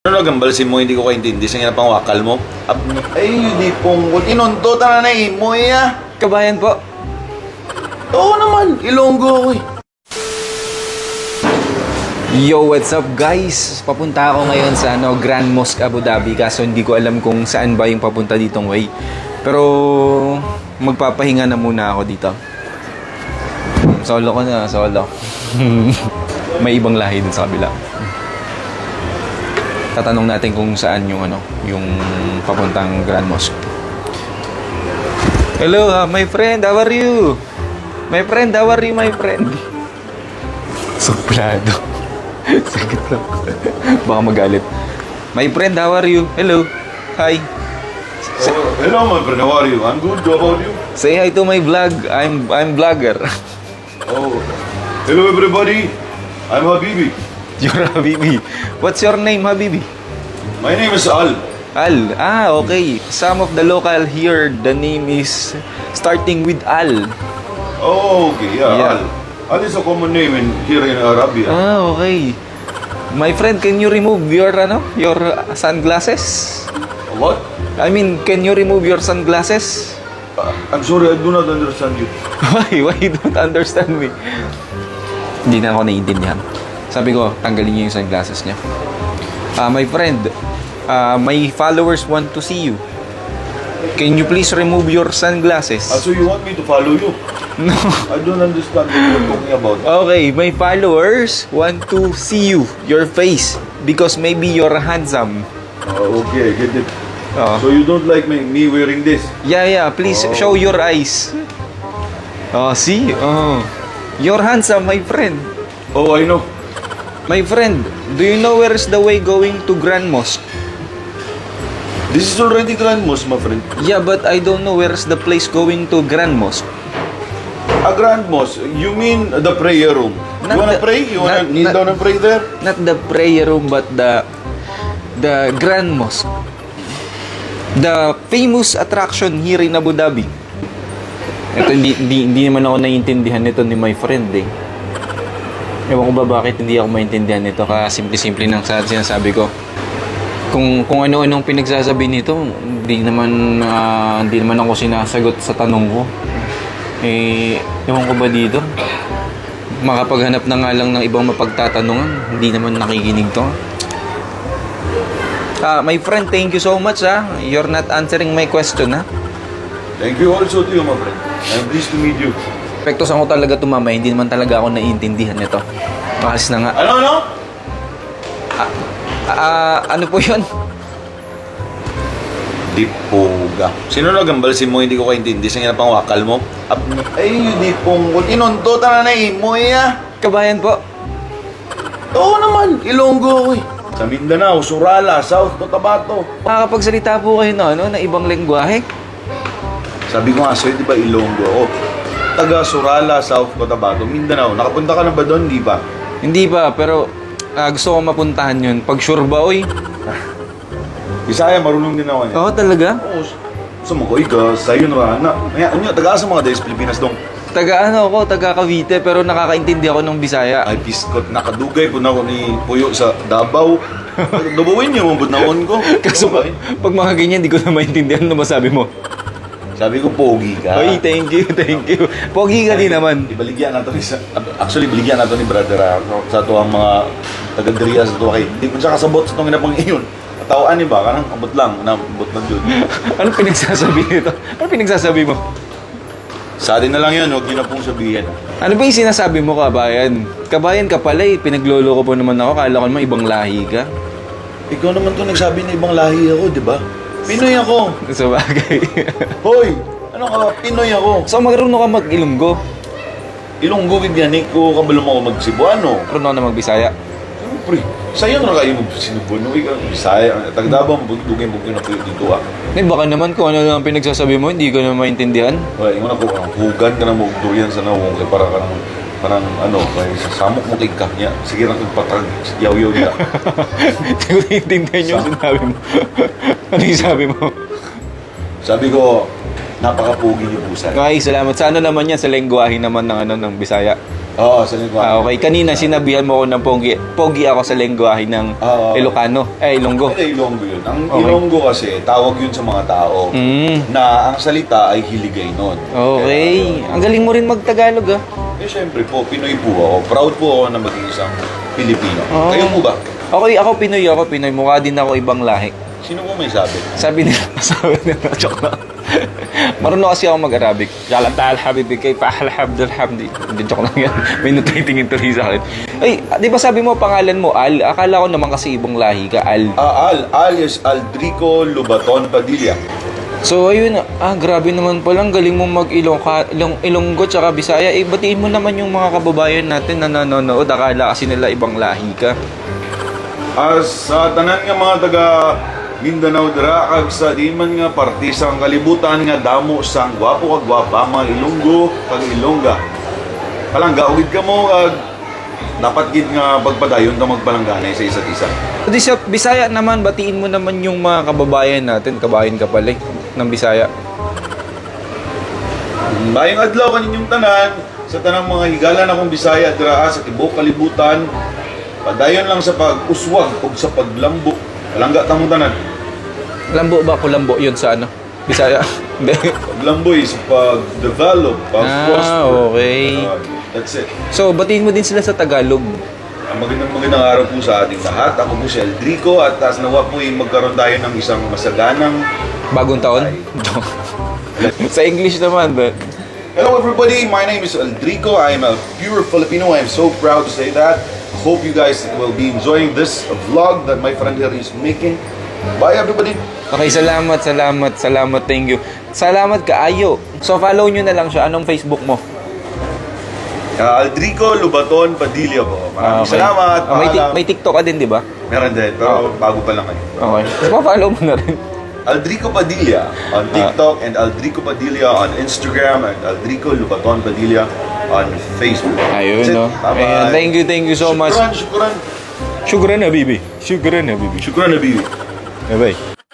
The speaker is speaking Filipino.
Ano nagambalsin mo, hindi ko kaintindi sa pang wakal mo? Ay, hindi pong inunto ta na imo ya. Kabayan po. Oo naman, Ilonggo ko eh. Yo, what's up guys? Papunta ako ngayon sa Grand Mosque Abu Dhabi, kaso hindi ko alam kung saan ba yung papunta ditong way. Pero magpapahinga na muna ako dito. Solo ko na, solo. May ibang lahi din sa kabila. Tatanong natin kung saan yung yung papuntang Grand Mosque. Hello, my friend, how are you? My friend, how are you, my friend? Suplado. Sakit lang. Baka magalit. My friend, how are you? Hello. Hi. Hello my friend, how are you? I'm good, how about you? Say hi to my vlog. I'm vlogger. Oh, hello everybody. I'm Habibi. You're Habibi. What's your name, Habibi? My name is Al. Al. Ah, okay. Some of the local here, the name is starting with Al. Oh, okay, Yeah. Al. Al is a common name here in Arabia. Ah, okay. My friend, can you remove your sunglasses? What? I mean, can you remove your sunglasses? I'm sorry, I do not understand you. Why you don't understand me? Hindi na ako naiintindihan. Sabi ko, tanggalin niyo yung sunglasses niya. My friend, my followers want to see you. Can you please remove your sunglasses? So you want me to follow you? No. I don't understand what you're talking about. Okay, my followers want to see you, your face, because maybe you're handsome. Okay, I get it. Oh. So you don't like me wearing this? Yeah, please Oh. show your eyes. Oh, see? Oh. You're handsome, my friend. Oh, I know. My friend, do you know where is the way going to Grand Mosque? This is already Grand Mosque, my friend. Yeah, but I don't know where is the place going to Grand Mosque. A Grand Mosque? You mean the prayer room? Not You wanna the- pray? You wanna not- kneel not- down and pray there? Not the prayer room, but the Grand Mosque. The famous attraction here in Abu Dhabi. Ito, hindi naman ako naiintindihan nito ni my friend eh. Ewan ko ba bakit hindi ako maintindihan nito, kasi simple-simple nang sinasabi ko. Kung ano-anong pinagsasabi nito, hindi naman ako sinasagot sa tanong ko. Eh, ewan ko ba dito? Makapaghanap na nga lang ng ibang mapagtatanungan, hindi naman nakikinig to. My friend, thank you so much You're not answering my question Thank you also to you, my friend. I'm pleased to meet you. Pektos ako talaga tumama, hindi naman talaga ako naiintindihan nito. Makalis na nga. Ano? Ano po yun? Dipoga. Sino nagambalsin mo, hindi ko kaintindi sa pang wakal mo? Ay, hindi pong inunto ta na imo ya. Kabayan po. Oo naman, Ilonggo ko eh. Sa Mindanao, Surala, South Cotabato. Makakapagsalita po kayo na ibang lengguwahe? Sabi ko nga sa'yo, di ba Ilonggo ako? Taga Surala, South Cotabato, Mindanao. Nakapunta ka na ba doon, di ba? Hindi pa, pero gusto ko mapuntahan yun. Pag sure ba, oy? Bisaya, marunong din ako niya. Oo, talaga? Oo, sumakoy ka, sa'yo na rana. Ano, taga sa mga days Pilipinas dong. Taga Cavite, pero nakakaintindi ako ng Bisaya. Ay, piskot, nakadugay po na ako ni Puyo sa Davao. Dabawin niyo, mabot na on ko. Kaso pag mga ganyan, hindi ko na maintindihan ano masabi mo. Sabi ko, pogi ka. Oy, thank you. Pogi ka din naman. Ibaligyan nato ni actually baligyan nato ni brother sa tuwang mga taga-diriya sa tuwa kay. Di ko siya kasabot sa tong inapang iyon. Tawaan ni ba kanang abot lang, nabot lang jud. Ano pinagsasabi nito? Ano pinagsasabi mo? Sa atin na lang 'yun, huwag niyo na pong sabihin. Ano ba yung sinasabi mo, kabayan? Kabayan ka pala eh. Pinaglolo ko po naman ako. Kala ko naman ibang lahi ka. Ikaw naman 'tong nagsabi na ibang lahi ako, di ba? Pinoy ako. Sa bagay. Hoy, ano ka ba? Pinoy ako. So marunong ka mag-Ilonggo? Ilonggo gid gani ko kabalo mo mag Cebuano. Marunong ka na mag-Bisaya? Siyempre, sayo na kayo mag Cebuano, ikaw Bisaya, tagdabang bugdugay mo na puyo dito ah. Baka naman kung ano lang pinagsasabi mo, hindi ko na maintindihan. Wala, ingon ako, hugan ka na mo durian sa nawong kay para parang ano, kay sa samok mo kay niya. Sige lang patag yaw-yaw niya. Hindi ko naiintindihan yung sinabi mo. Ano yung sabi mo? Sabi ko, napaka-pugi niyo po sana. Okay, salamat. Sa ano naman yan? Sa lengguwahe naman ng Bisaya. Oo, sa lingwahe. Okay, kanina sinabihan mo ako ng pogi ako sa lengguwahe ng Ilocano. Ilonggo. Hindi, Ilonggo yun. Ang Okay. Ilonggo kasi, tawag yun sa mga tao na ang salita ay Hiligaynon. Okay. Ang galing mo rin magtagalog ah. Eh, syempre po, Pinoy po ako. Proud po ako na maging isang Pilipino. Oo. Kayo po ba? Okay, ako Pinoy. Mukha din ako ibang lahi. Sino po may sabi? Sabi nila, joke lang. Marunong kasi ako mag-Arabic. Yalatal habibi kay pahalhabdul hamdi. Hindi, joke lang yan. May natitingin tuloy sa akin. Ay, di ba sabi mo pangalan mo, Al? Akala ko naman kasi ibang lahi ka, Al. Alias Aldrico Lubaton Padilla. So, ayun, grabe naman palang galing mo mag-Ilonggo tsaka Bisaya. Batiin mo naman yung mga kababayan natin na nanonood. Akala kasi nila ibang lahi ka. Sa tanan nga mga taga Mindanao dira kag sa di man nga parte sa kalibutan nga damo sang gwapo kag gwapa mga Ilonggo kag Ilongga. Palangga ugid ka mo kag dapat gid nga pagpadayon ta magpalangganay sa isa't isa. Di sa Bisaya naman, batiin mo naman yung mga kababayan natin. Kabayan ka pala ng Bisaya. Mayong adlaw kaninyong tanan sa tanang mga higalan akong Bisaya dira sa tibuok kalibutan. Padayon lang sa pag-uswag ug sa paglambo. Palangga ta mo tanan. Lambo ba? Kulambo yun sa ano? Bisaya? Hindi. Paglambo is pag-develop, pag-prosper. Okay. That's it. So, batiin mo din sila sa Tagalog. Magandang araw po sa ating lahat. Ako po si Eldrico at nawa po magkaroon tayo ng isang masaganang Bagong taon? Sa English naman, but... Hello everybody, my name is Eldrico. I am a pure Filipino. I am so proud to say that. Hope you guys will be enjoying this vlog that my friend here is making. Bye everybody. Okay, salamat. Thank you. Salamat kaayo. So, follow nyo na lang siya. Anong Facebook mo? Aldrico Lubaton Padilla po. Maraming salamat. May TikTok ka din, di ba? Meron din, pero bago pa lang ngayon. Okay. So, follow mo na rin. Aldrico Padilla on TikTok and Aldrico Padilla on Instagram and Aldrico Lubaton Padilla on Facebook. Ayun, That's it. no? Bye-bye. Ayan, thank you so much. Shukran. Shukran, habibi. Shukran, habibi. Shukran, Nabi. Bye-bye.